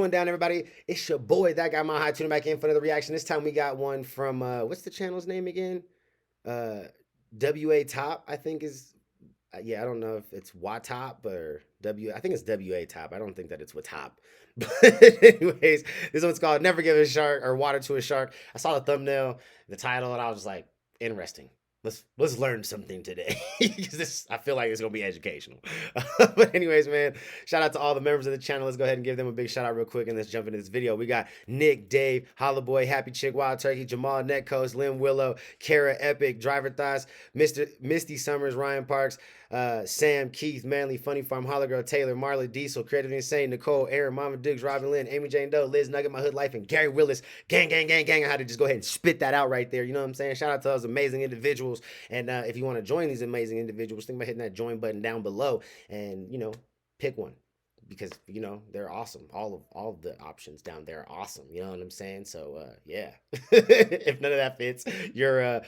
going down, everybody? It's your boy, That Guy Mile High, tuning back in for another reaction. This time we got one from, what's the channel's name again? Uh, WA Top, I think is, yeah, I don't know if it's Watop or I think it's WA Top. I don't think that it's Watop. But anyways, this one's called Never Give a Shark or Water to a Shark. I saw the thumbnail, the title, and I was just like, interesting. Let's learn something today because I feel like it's gonna be educational. But anyways, man, shout out to all the members of the channel. Let's go ahead and give them a big shout out real quick and let's jump into this video. We got Nick, Dave, Holla Boy, Happy Chick, Wild Turkey, Jamal, Netcoast, Lynn Willow, Kara, Epic, Driver Thoughts, Misty Summers, Ryan Parks, Sam, Keith, Manly, Funny Farm, Holla Girl, Taylor, Marley, Diesel, Creative Insane, Nicole, Aaron, Mama Dukes, Robin Lynn, Amy Jane Doe, Liz Nugget, My Hood Life, and Gary Willis. Gang. I had to just go ahead and spit that out right there. You know what I'm saying? Shout out to those amazing individuals. And if you want to join these amazing individuals, think about hitting that join button down below and, pick one because, they're awesome. All of the options down there are awesome. You know what I'm saying? So, yeah, if none of that fits your,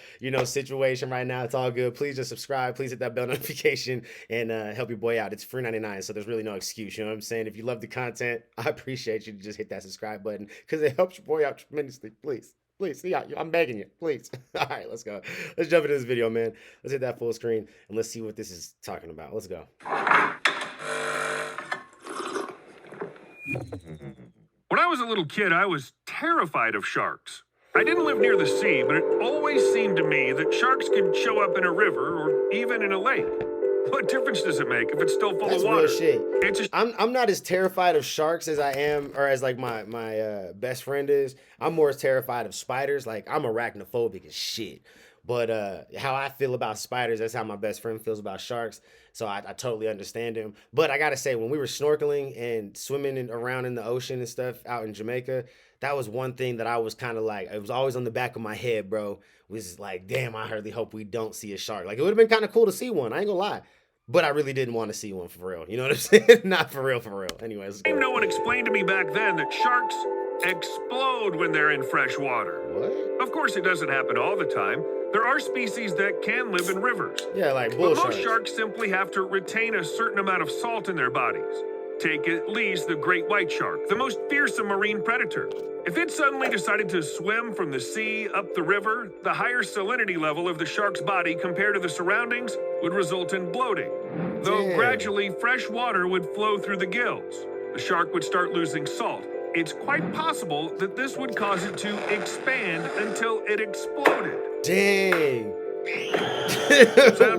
situation right now, it's all good. Please just subscribe. Please hit that bell notification and help your boy out. It's free 99. So there's really no excuse. You know what I'm saying? If you love the content, I appreciate you to just hit that subscribe button because it helps your boy out tremendously. Please. See, I'm begging you, please. All right, let's go. Let's jump into this video, man. Let's hit that full screen and let's see what this is talking about. Let's go. When I was a little kid, I was terrified of sharks. I didn't live near the sea, but it always seemed to me that sharks could show up in a river or even in a lake. What difference does it make if it's still full of water? Real shit. I'm not as terrified of sharks as I am, or as like my best friend is. I'm more terrified of spiders. Like I'm arachnophobic as shit. But how I feel about spiders, that's how my best friend feels about sharks. So I totally understand him. But I gotta say, when we were snorkeling and swimming around in the ocean and stuff out in Jamaica, that was one thing that I was kind of like, it was always on the back of my head, bro. Was like, damn, I really hope we don't see a shark. Like, it would have been kind of cool to see one. I ain't gonna lie. But I really didn't want to see one for real. You know what I'm saying? Not for real, for real. Anyways. No one explained to me back then that sharks explode when they're in fresh water. What? Of course, it doesn't happen all the time. There are species that can live in rivers. Yeah, like bull But most sharks. sharks simply have to retain a certain amount of salt in their bodies. Take at least the great white shark, the most fearsome marine predator. If it suddenly decided to swim from the sea up the river, the higher salinity level of the shark's body compared to the surroundings would result in bloating. Though gradually fresh water would flow through the gills. The shark would start losing salt. It's quite possible that this would cause it to expand until it exploded. Dang.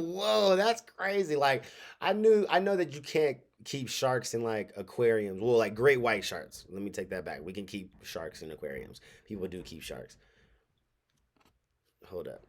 Whoa, that's crazy. Like I know that you can't keep sharks in like aquariums. Well, like great white sharks. Let me take that back. We can keep sharks in aquariums. People do keep sharks. Hold up.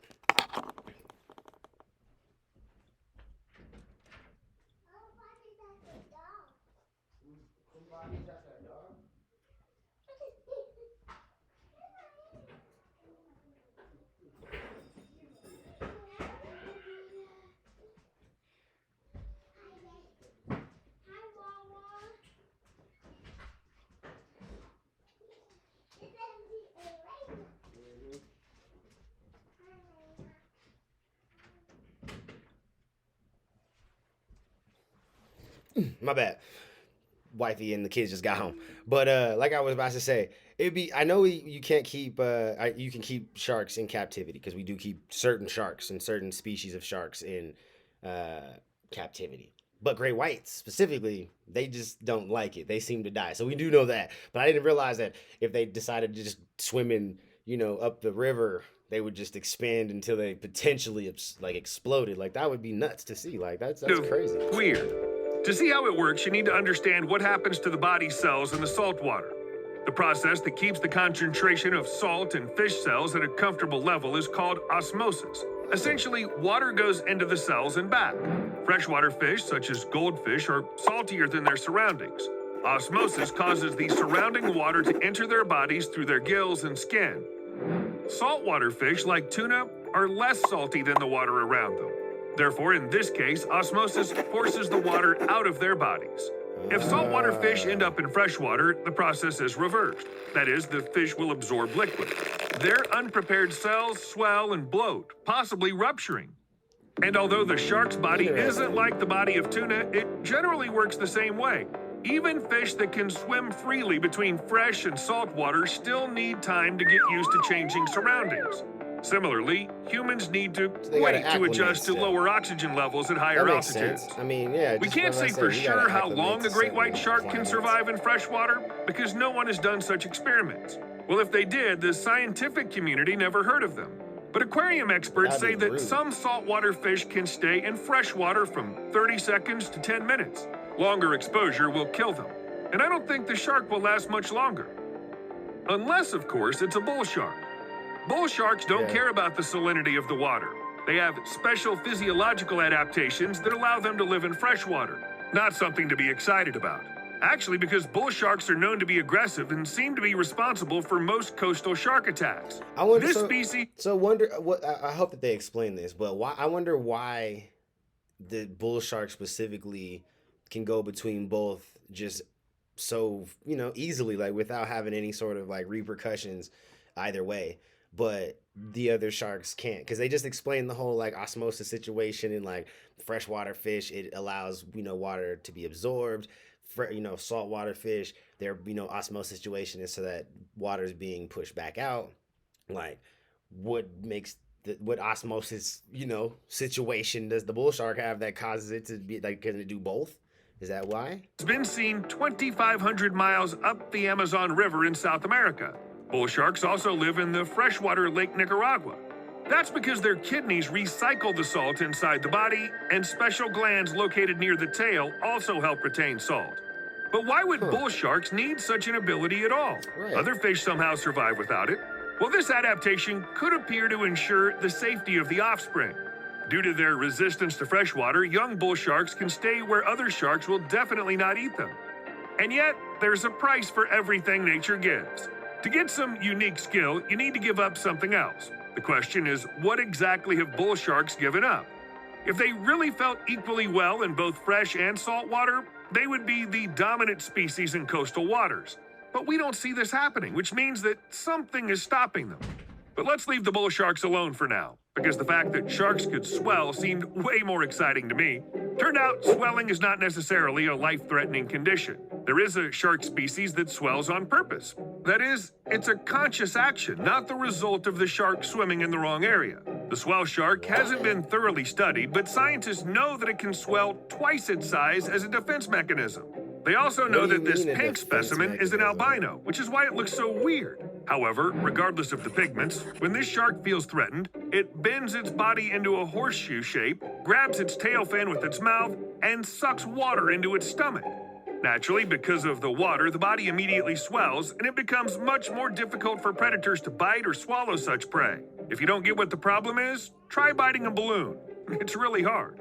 My bad. Wifey and the kids just got home. But like I was about to say, I know you can't keep you can keep sharks in captivity because we do keep certain sharks and certain species of sharks in captivity. But great whites specifically, they just don't like it. They seem to die. So we do know that. But I didn't realize that if they decided to just swim in, up the river, they would just expand until they potentially like exploded. Like that would be nuts to see. Like that's crazy. Weird. To see how it works, you need to understand what happens to the body cells in the salt water. The process that keeps the concentration of salt in fish cells at a comfortable level is called osmosis. Essentially, water goes into the cells and back. Freshwater fish, such as goldfish, are saltier than their surroundings. Osmosis causes the surrounding water to enter their bodies through their gills and skin. Saltwater fish, like tuna, are less salty than the water around them. Therefore, in this case, osmosis forces the water out of their bodies. If saltwater fish end up in freshwater, the process is reversed. That is, the fish will absorb liquid. Their unprepared cells swell and bloat, possibly rupturing. And although the shark's body isn't like the body of tuna, it generally works the same way. Even fish that can swim freely between fresh and salt water still need time to get used to changing surroundings. Similarly, humans need to So they gotta wait to acclimate adjust to still. lower oxygen levels at That higher makes altitudes. sense. I mean, yeah. We just can't as I say said, for you gotta sure how acclimate long to the great white certain shark can climates. survive in fresh water because no one has done such experiments. Well, if they did, the scientific community never heard of them. But aquarium experts say That'd be that rude. some saltwater fish can stay in fresh water from 30 seconds to 10 minutes. Longer exposure will kill them. And I don't think the shark will last much longer. Unless, of course, it's a bull shark. Bull sharks don't Yeah. care about the salinity of the water. They have special physiological adaptations that allow them to live in fresh water. Not something to be excited about. Actually, because bull sharks are known to be aggressive and seem to be responsible for most coastal shark attacks. I wonder. This So, species so wonder what. I hope that they explain this, but why? I wonder why the bull shark specifically can go between both just so easily, like without having any sort of like repercussions either way, but the other sharks can't, because they just explained the whole like osmosis situation and like freshwater fish, it allows water to be absorbed. Saltwater fish, their osmosis situation is so that water is being pushed back out. Like, what makes what osmosis situation does the bull shark have that causes it to be like, can it do both? Is that why? has been seen 2,500 miles up the Amazon River in South America. Bull sharks also live in the freshwater Lake Nicaragua. That's because their kidneys recycle the salt inside the body, and special glands located near the tail also help retain salt. But why would bull sharks need such an ability at all? Right. Other fish somehow survive without it. Well, this adaptation could appear to ensure the safety of the offspring. Due to their resistance to freshwater, young bull sharks can stay where other sharks will definitely not eat them. And yet, there's a price for everything nature gives. To get some unique skill, you need to give up something else. The question is, what exactly have bull sharks given up? If they really felt equally well in both fresh and salt water, they would be the dominant species in coastal waters. But we don't see this happening, which means that something is stopping them. But let's leave the bull sharks alone for now, because the fact that sharks could swell seemed way more exciting to me. Turned out swelling is not necessarily a life-threatening condition. There is a shark species that swells on purpose. That is, it's a conscious action, not the result of the shark swimming in the wrong area. The swell shark hasn't been thoroughly studied, but scientists know that it can swell twice its size as a defense mechanism. They also know What do you that this mean a pink defense specimen is an mechanism? albino, which is why it looks so weird. However, regardless of the pigments, when this shark feels threatened, it bends its body into a horseshoe shape, grabs its tail fin with its mouth, and sucks water into its stomach. Naturally, because of the water, the body immediately swells, and it becomes much more difficult for predators to bite or swallow such prey. If you don't get what the problem is, try biting a balloon. It's really hard.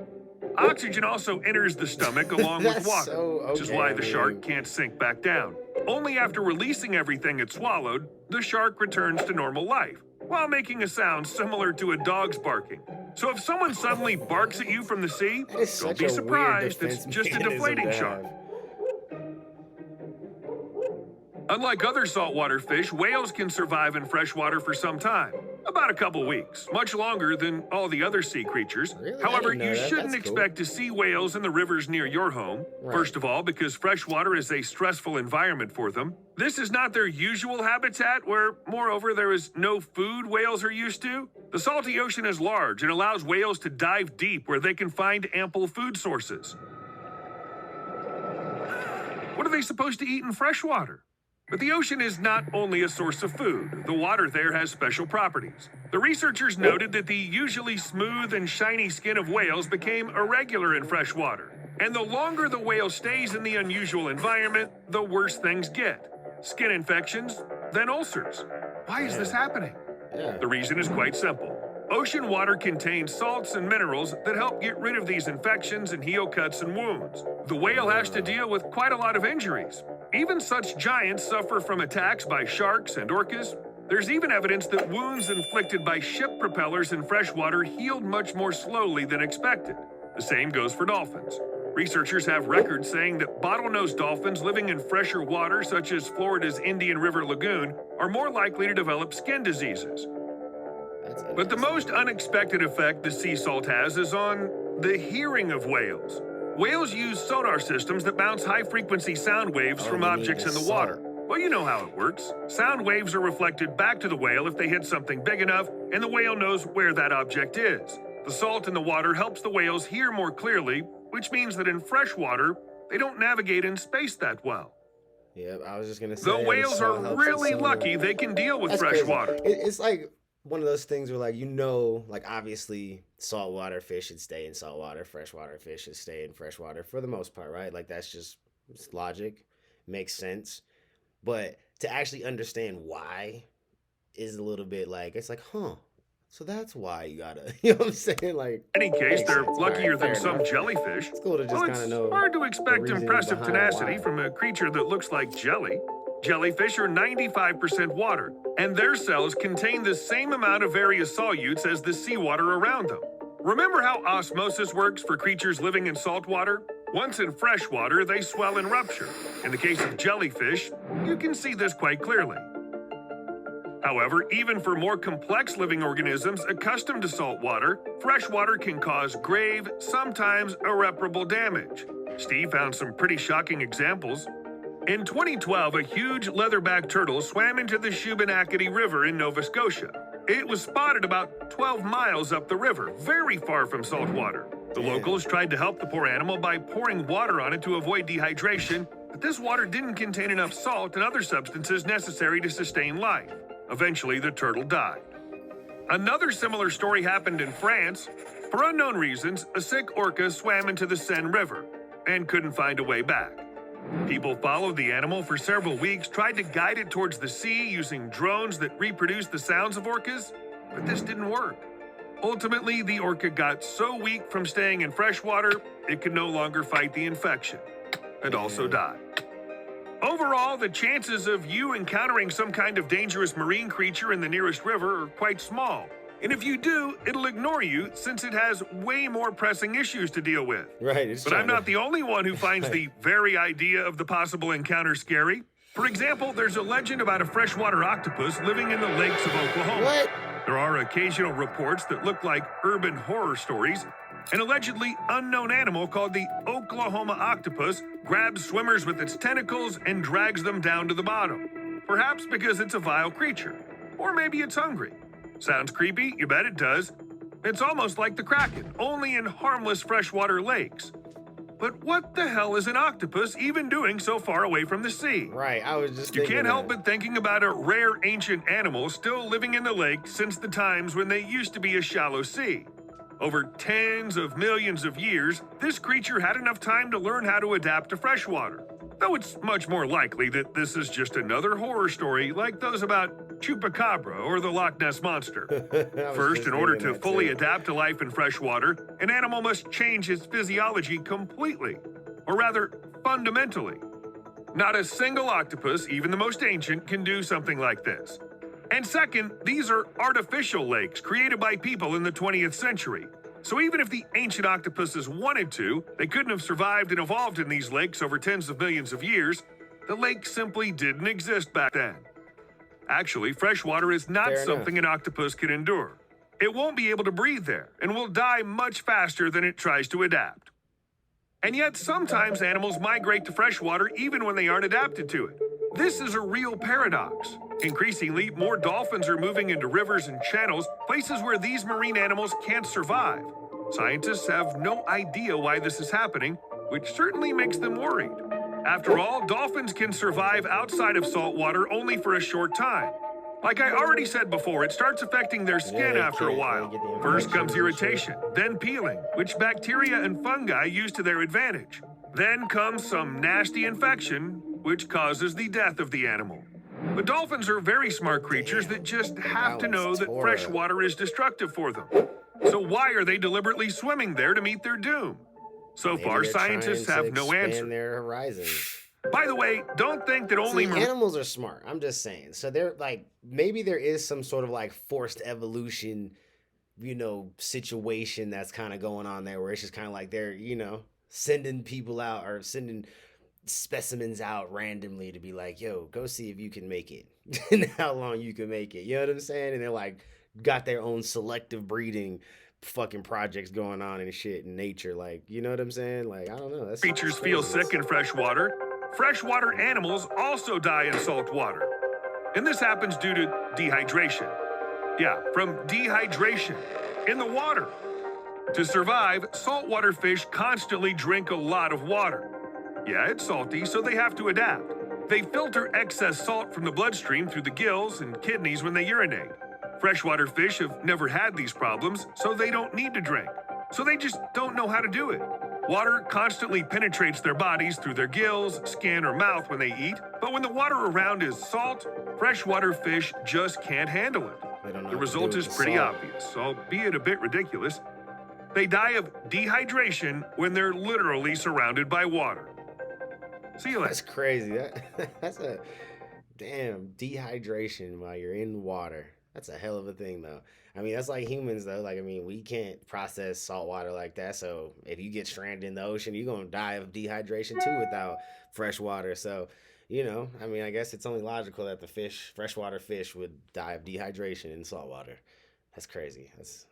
Oxygen also enters the stomach along with That's water, so which is okay, why I the mean- shark can't sink back down. Only after releasing everything it swallowed, the shark returns to normal life, while making a sound similar to a dog's barking. So if someone suddenly barks at you from the sea, That is don't such be a weird surprised, it's defense just a mechanism deflating to shark. have. Unlike other saltwater fish, whales can survive in freshwater for some time, about a couple weeks, much longer than all the other sea creatures. Really? I However, didn't know you that. shouldn't That's cool. expect to see whales in the rivers near your home. Right. First of all, because freshwater is a stressful environment for them. This is not their usual habitat, where, moreover, there is no food whales are used to. The salty ocean is large and allows whales to dive deep where they can find ample food sources. What are they supposed to eat in freshwater? But the ocean is not only a source of food. The water there has special properties. The researchers noted that the usually smooth and shiny skin of whales became irregular in freshwater. And the longer the whale stays in the unusual environment, the worse things get. Skin infections, then ulcers. Why is this happening? Yeah. The reason is quite simple. Ocean water contains salts and minerals that help get rid of these infections and heal cuts and wounds. The whale has to deal with quite a lot of injuries. Even such giants suffer from attacks by sharks and orcas. There's even evidence that wounds inflicted by ship propellers in freshwater healed much more slowly than expected. The same goes for dolphins. Researchers have records saying that bottlenose dolphins living in fresher water, such as Florida's Indian River Lagoon, are more likely to develop skin diseases. That's But the most unexpected effect the sea salt has is on the hearing of whales. Whales use sonar systems that bounce high-frequency sound waves Oh, from they need objects the in the salt. water. Well, you know how it works. Sound waves are reflected back to the whale if they hit something big enough, and the whale knows where that object is. The salt in the water helps the whales hear more clearly, which means that in fresh water, they don't navigate in space that well. Yep, I was just gonna The say the whales are salt helps the really sonar. lucky they can deal with That's fresh crazy. water. It's like one of those things where, like, like, obviously saltwater fish should stay in saltwater, freshwater fish should stay in freshwater for the most part, right? Like, that's just it's logic, makes sense. But to actually understand why is a little bit like, it's like, huh, so that's why you gotta, you know what I'm saying? Like, In any case, makes they're sense. All luckier right, than fair some enough. jellyfish. It's cool to just Well, kind it's of know hard to the expect reasoning impressive behind tenacity why. from a creature that looks like jelly. Jellyfish are 95% water, and their cells contain the same amount of various solutes as the seawater around them. Remember how osmosis works for creatures living in salt water? Once in fresh water, they swell and rupture. In the case of jellyfish, you can see this quite clearly. However, even for more complex living organisms accustomed to salt water, fresh water can cause grave, sometimes irreparable damage. Steve found some pretty shocking examples. In 2012, a huge leatherback turtle swam into the Shubenacadie River in Nova Scotia. It was spotted about 12 miles up the river, very far from salt water. The locals tried to help the poor animal by pouring water on it to avoid dehydration, but this water didn't contain enough salt and other substances necessary to sustain life. Eventually, the turtle died. Another similar story happened in France. For unknown reasons, a sick orca swam into the Seine River and couldn't find a way back. People followed the animal for several weeks, tried to guide it towards the sea using drones that reproduced the sounds of orcas, but this didn't work. Ultimately, the orca got so weak from staying in fresh water, it could no longer fight the infection and also died. Overall, the chances of you encountering some kind of dangerous marine creature in the nearest river are quite small. And if you do, it'll ignore you since it has way more pressing issues to deal with. Right. It's But I'm trying to- not the only one who finds the very idea of the possible encounter scary. For example, there's a legend about a freshwater octopus living in the lakes of Oklahoma. What? There are occasional reports that look like urban horror stories. An allegedly unknown animal called the Oklahoma octopus grabs swimmers with its tentacles and drags them down to the bottom. Perhaps because it's a vile creature. Or maybe it's hungry. Sounds creepy? You bet it does. It's almost like the Kraken, only in harmless freshwater lakes. But what the hell is an octopus even doing so far away from the sea? Right. I was just You thinking can't help that. but thinking about a rare ancient animal still living in the lake since the times when they used to be a shallow sea. Over tens of millions of years, this creature had enough time to learn how to adapt to freshwater. Though it's much more likely that this is just another horror story like those about Chupacabra or the Loch Ness Monster. I was First, just in order thinking to that fully too. adapt to life in freshwater, an animal must change its physiology completely, or rather, fundamentally. Not a single octopus, even the most ancient, can do something like this. And second, these are artificial lakes created by people in the 20th century. So even if the ancient octopuses wanted to, they couldn't have survived and evolved in these lakes over tens of millions of years. The lake simply didn't exist back then. Actually, freshwater is not Fair enough. something an octopus can endure. It won't be able to breathe there and will die much faster than it tries to adapt. And yet, sometimes animals migrate to freshwater even when they aren't adapted to it. This is a real paradox. Increasingly, more dolphins are moving into rivers and channels, places where these marine animals can't survive. Scientists have no idea why this is happening, which certainly makes them worried. After all, dolphins can survive outside of salt water only for a short time. Like I already said before, it starts affecting their skin they after a can't while. get the First infections comes and irritation, then peeling, which bacteria and fungi use to their advantage. Then comes some nasty infection, which causes the death of the animal. But dolphins are very smart creatures that just have to know that fresh water is destructive for them. So why are they deliberately swimming there to meet their doom? So Maybe far, they're scientists trying to have no expand answer. their horizons. By the way, don't think that only See, animals are smart. I'm just saying. So they're like, maybe there is some sort of like forced evolution, situation that's kind of going on there where it's just kind of like they're, sending people out or sending specimens out randomly to be like, yo, go see if you can make it and how long you can make it. You know what I'm saying? And they're like, got their own selective breeding fucking projects going on and shit in nature. Like, you know what I'm saying? Like, I don't know. That's Creatures feel sick in fresh water. Freshwater animals also die in salt water. And this happens due to dehydration. Yeah, from dehydration in the water. To survive, saltwater fish constantly drink a lot of water. Yeah, it's salty, so they have to adapt. They filter excess salt from the bloodstream through the gills and kidneys when they urinate. Freshwater fish have never had these problems, so they don't need to drink. So they just don't know how to do it. Water constantly penetrates their bodies through their gills, skin, or mouth when they eat, but when the water around is salt, freshwater fish just can't handle it. The result is pretty obvious, albeit a bit ridiculous. They die of dehydration when they're literally surrounded by water. See you later. That's crazy. That's a damn dehydration while you're in water. That's a hell of a thing, though. I mean, that's like humans, though. Like, I mean, we can't process salt water like that. So if you get stranded in the ocean, you're going to die of dehydration too without fresh water. So, you know, I mean, I guess it's only logical that the freshwater fish would die of dehydration in salt water. That's crazy. That's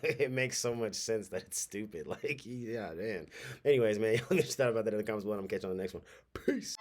it makes so much sense that it's stupid. Like, yeah, man. Anyways, man, y'all get your thought about that in the comments below. I'm gonna catch you on the next one. Peace.